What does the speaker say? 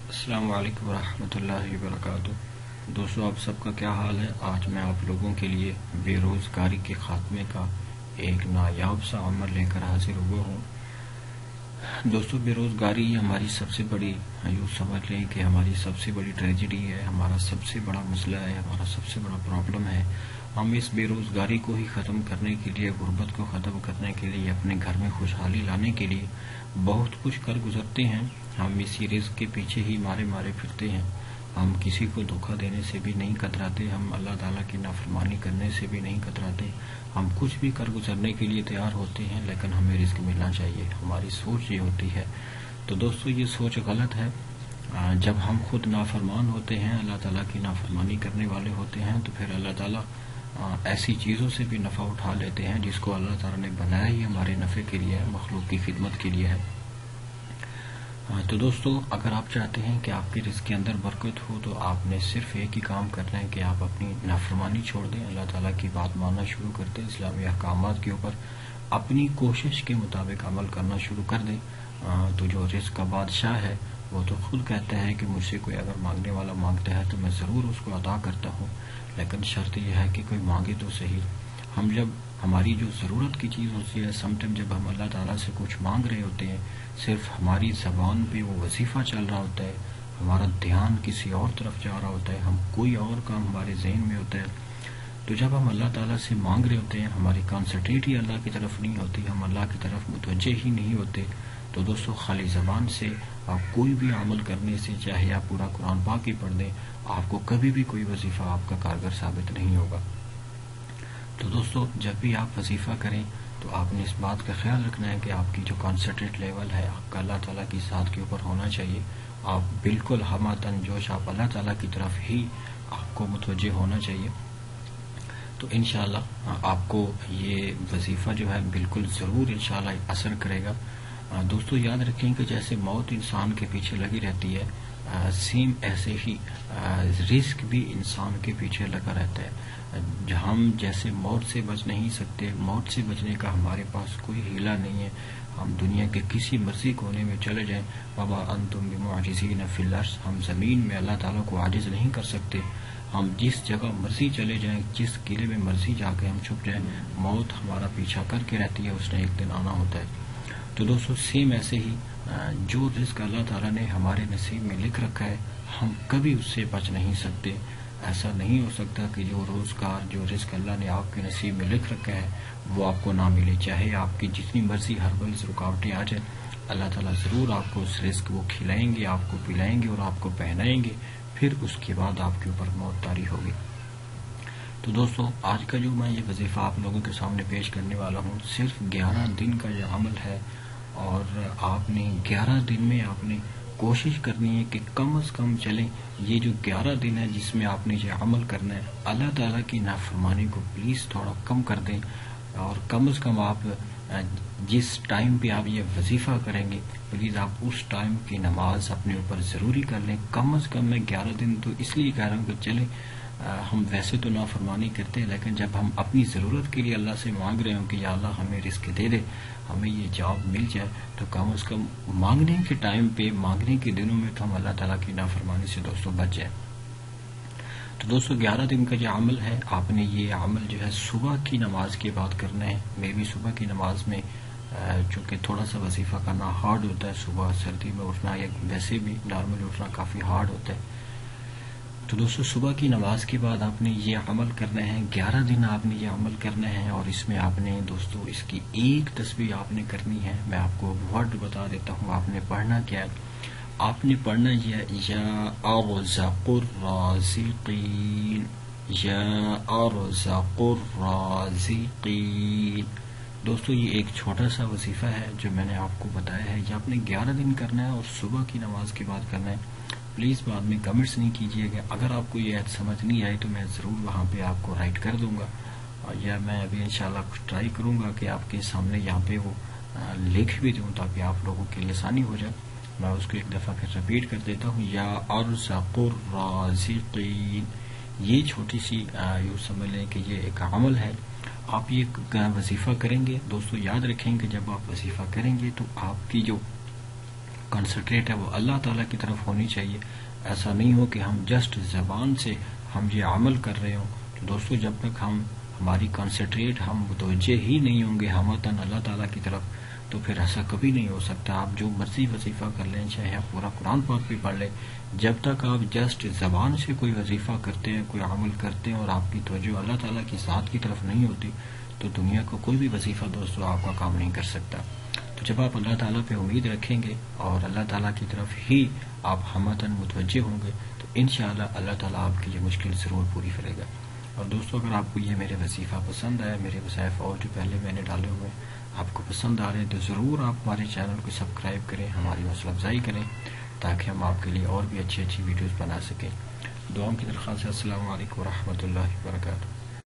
السلام علیکم ورحمۃ اللہ وبرکاتہ۔ دوستو، آپ سب کا کیا حال ہے؟ آج میں آپ لوگوں کے لیے بے روزگاری کے خاتمے کا ایک نایاب سا عمل لے کر حاضر ہوا ہوں۔ دوستو، بے روزگاری ہماری سب سے بڑی، یوں سمجھ لیں کہ ہماری سب سے بڑی ٹریجڈی ہے، ہمارا سب سے بڑا مسئلہ ہے، ہمارا سب سے بڑا پرابلم ہے۔ ہم اس بے روزگاری کو ہی ختم کرنے کے لیے، غربت کو ختم کرنے کے لیے، اپنے گھر میں خوشحالی لانے کے لیے بہت کچھ کر گزرتے ہیں۔ ہم اسی رزق کے پیچھے ہی مارے مارے پھرتے ہیں۔ ہم کسی کو دھوکہ دینے سے بھی نہیں کتراتے، ہم اللہ تعالیٰ کی نافرمانی کرنے سے بھی نہیں کتراتے۔ ہم کچھ بھی کر گزرنے کے لیے تیار ہوتے ہیں، لیکن ہمیں رزق ملنا چاہیے، ہماری سوچ یہ ہوتی ہے۔ تو دوستو، یہ سوچ غلط ہے۔ جب ہم خود نافرمان ہوتے ہیں، اللہ تعالیٰ کی نافرمانی کرنے والے ہوتے ہیں، تو پھر اللہ تعالیٰ ایسی چیزوں سے بھی نفع اٹھا لیتے ہیں جس کو اللہ تعالیٰ نے بنایا ہی ہمارے نفع کے لیے ہے، مخلوق کی خدمت کے لیے ہے۔ تو دوستو، اگر آپ چاہتے ہیں کہ آپ کے رزق کے اندر برکت ہو، تو آپ نے صرف ایک ہی کام کرنا ہے کہ آپ اپنی نافرمانی چھوڑ دیں، اللہ تعالیٰ کی بات ماننا شروع کر دیں، اسلامی احکامات کے اوپر اپنی کوشش کے مطابق عمل کرنا شروع کر دیں۔ تو جو رزق کا بادشاہ ہے وہ تو خود کہتا ہے کہ مجھ سے کوئی اگر مانگنے والا مانگتا ہے تو میں ضرور اس کو عطا کرتا ہوں، لیکن شرط یہ ہے کہ کوئی مانگے تو صحیح۔ ہم جب ہماری جو ضرورت کی چیز ہوتی ہے، سم ٹائم جب ہم اللہ تعالیٰ سے کچھ مانگ رہے ہوتے ہیں، صرف ہماری زبان پہ وہ وظیفہ چل رہا ہوتا ہے، ہمارا دھیان کسی اور طرف جا رہا ہوتا ہے، ہم کوئی اور کام ہمارے ذہن میں ہوتا ہے، تو جب ہم اللہ تعالیٰ سے مانگ رہے ہوتے ہیں، ہماری کانسنٹریٹ ہی اللہ کی طرف نہیں ہوتی، ہم اللہ کی طرف متوجہ ہی نہیں ہوتے، تو دوستو، خالی زبان سے آپ کوئی بھی عمل کرنے سے، چاہے آپ پورا قرآن پاک ہی پڑھ دیں، آپ کو کبھی بھی کوئی وظیفہ آپ کا کارگر ثابت نہیں ہوگا۔ تو دوستو، جب بھی آپ وظیفہ کریں تو آپ نے اس بات کا خیال رکھنا ہے کہ آپ کی جو کانسنٹریٹ لیول ہے آپ کا اللہ تعالیٰ کی ذات کے اوپر ہونا چاہیے۔ آپ بالکل ہمہ تن جوش آپ اللہ تعالیٰ کی طرف ہی آپ کو متوجہ ہونا چاہیے۔ تو انشاءاللہ آپ کو یہ وظیفہ جو ہے بالکل ضرور انشاءاللہ اثر کرے گا۔ دوستو، یاد رکھیں کہ جیسے موت انسان کے پیچھے لگی رہتی ہے، سیم ایسے ہی رزق بھی انسان کے پیچھے لگا رہتا ہے۔ ہم جیسے موت سے بچ نہیں سکتے، موت سے بچنے کا ہمارے پاس کوئی ہیلہ نہیں ہے۔ ہم دنیا کے کسی مرضی کونے میں چلے جائیں، وَمَا أَنْتُمْ بِمُعْجِزِينَ فِي الْأَرْضِ، ہم زمین میں اللہ تعالیٰ کو عاجز نہیں کر سکتے۔ ہم جس جگہ مرضی چلے جائیں، جس قلعے میں مرضی جا کے ہم چھپ جائیں، موت ہمارا پیچھا کر کے رہتی ہے، اس نے ایک دن آنا ہوتا ہے۔ تو دوستو، سیم ایسے ہی جو رزق اللہ تعالیٰ نے ہمارے نصیب میں لکھ رکھا ہے، ہم کبھی اس سے بچ نہیں سکتے۔ ایسا نہیں ہو سکتا کہ جو روزگار، جو رزق اللہ نے آپ کے نصیب میں لکھ رکھا ہے وہ آپ کو نہ ملے، چاہے آپ کی جتنی مرضی ہر بلز رکاوٹیں آ جائیں، اللہ تعالیٰ ضرور آپ کو اس رزق وہ کھلائیں گے، آپ کو پلائیں گے اور آپ کو پہنائیں گے، پھر اس کے بعد آپ کے اوپر موت طاری ہوگی۔ تو دوستو، آج کا جو میں یہ وظیفہ آپ لوگوں کے سامنے پیش کرنے والا ہوں، صرف 11 دن کا یہ عمل ہے، اور آپ نے 11 دن میں آپ نے کوشش کرنی ہے کہ کم از کم چلیں یہ جو 11 دن ہے جس میں آپ نے یہ عمل کرنا ہے، اللہ تعالیٰ کی نافرمانی کو پلیز تھوڑا کم کر دیں، اور کم از کم آپ جس ٹائم پہ آپ یہ وظیفہ کریں گے، پلیز آپ اس ٹائم کی نماز اپنے اوپر ضروری کر لیں۔ کم از کم میں 11 دن تو اس لیے کہہ رہا ہوں کہ چلیں، ہم ویسے تو نافرمانی کرتے ہیں، لیکن جب ہم اپنی ضرورت کے لیے اللہ سے مانگ رہے ہوں کہ یا اللہ ہمیں رزق دے دے، ہمیں یہ جاب مل جائے، تو کم از کم مانگنے کے ٹائم پہ، مانگنے کے دنوں میں تو ہم اللہ تعالیٰ کی نافرمانی سے دوستو بچ جائیں۔ تو دوستو، 11 دن کا جو عمل ہے، آپ نے یہ عمل جو ہے صبح کی نماز کے بعد کرنا ہے۔ میں بھی صبح کی نماز میں، چونکہ تھوڑا سا وظیفہ کرنا ہارڈ ہوتا ہے، صبح سردی میں اٹھنا یا ویسے بھی نارمل اٹھنا کافی ہارڈ ہوتا ہے، تو دوستو صبح کی نماز کے بعد آپ نے یہ عمل کرنا ہے، 11 دن آپ نے یہ عمل کرنا ہے، اور اس میں آپ نے دوستو اس کی ایک تسبیح آپ نے کرنی ہے۔ میں آپ کو ورڈ بتا دیتا ہوں، آپ نے پڑھنا کیا ہے۔ آپ نے پڑھنا یا ارزق الرازقین، یا ارزق الرازقین۔ دوستو، یہ ایک چھوٹا سا وظیفہ ہے جو میں نے آپ کو بتایا ہے، یہ آپ نے 11 دن کرنا ہے اور صبح کی نماز کے بعد کرنا ہے۔ پلیز بعد میں کمنٹس نہیں کیجیے گا، اگر آپ کو یہ ایڈ سمجھ نہیں آئی تو میں ضرور وہاں پہ آپ کو رائٹ کر دوں گا، یا میں ابھی انشاءاللہ کچھ ٹرائی کروں گا کہ آپ کے سامنے یہاں پہ وہ لکھ بھی دوں تاکہ آپ لوگوں کے لیے آسانی ہو جائے۔ میں اس کو ایک دفعہ پھر ریپیٹ کر دیتا ہوں، یا ارزق الرازقین۔ یہ چھوٹی سی یوں سمجھ لیں کہ یہ ایک عمل ہے، آپ یہ وظیفہ کریں گے۔ دوستو یاد رکھیں کہ جب آپ وظیفہ کریں گے تو آپ کی جو کنسنٹریٹ ہے وہ اللہ تعالیٰ کی طرف ہونی چاہیے. ایسا نہیں ہو کہ ہم جسٹ زبان سے ہم یہ عمل کر رہے ہوں. تو دوستو جب تک ہماری کنسنٹریٹ ہم متوجہ ہی نہیں ہوں گے ہمتاً اللہ تعالیٰ کی طرف تو پھر ایسا کبھی نہیں ہو سکتا. آپ جو مرضی وظیفہ کر لیں, چاہے آپ پورا قرآن پاک بھی پڑھ لیں, جب تک آپ جسٹ زبان سے کوئی وظیفہ کرتے ہیں, کوئی عمل کرتے ہیں اور آپ کی توجہ اللہ تعالیٰ کی ذات کی طرف نہیں ہوتی تو دنیا کا کوئی بھی وظیفہ دوستو آپ کا کام نہیں کر سکتا. تو جب آپ اللہ تعالیٰ پہ امید رکھیں گے اور اللہ تعالیٰ کی طرف ہی آپ ہمتاً متوجہ ہوں گے تو انشاءاللہ اللہ تعالیٰ آپ کی یہ مشکل ضرور پوری کرے گا. اور دوستو اگر آپ کو یہ میرے وظیفہ پسند آیا, میرے وظائف اور جو پہلے میں نے ڈالے ہوئے آپ کو پسند آ رہے ہیں تو ضرور آپ ہمارے چینل کو سبسکرائب کریں, ہماری حوصلہ افزائی کریں تاکہ ہم آپ کے لیے اور بھی اچھی اچھی ویڈیوز بنا سکیں. دعاؤں کی درخواست ہے. السلام علیکم ورحمۃ اللہ وبرکاتہ.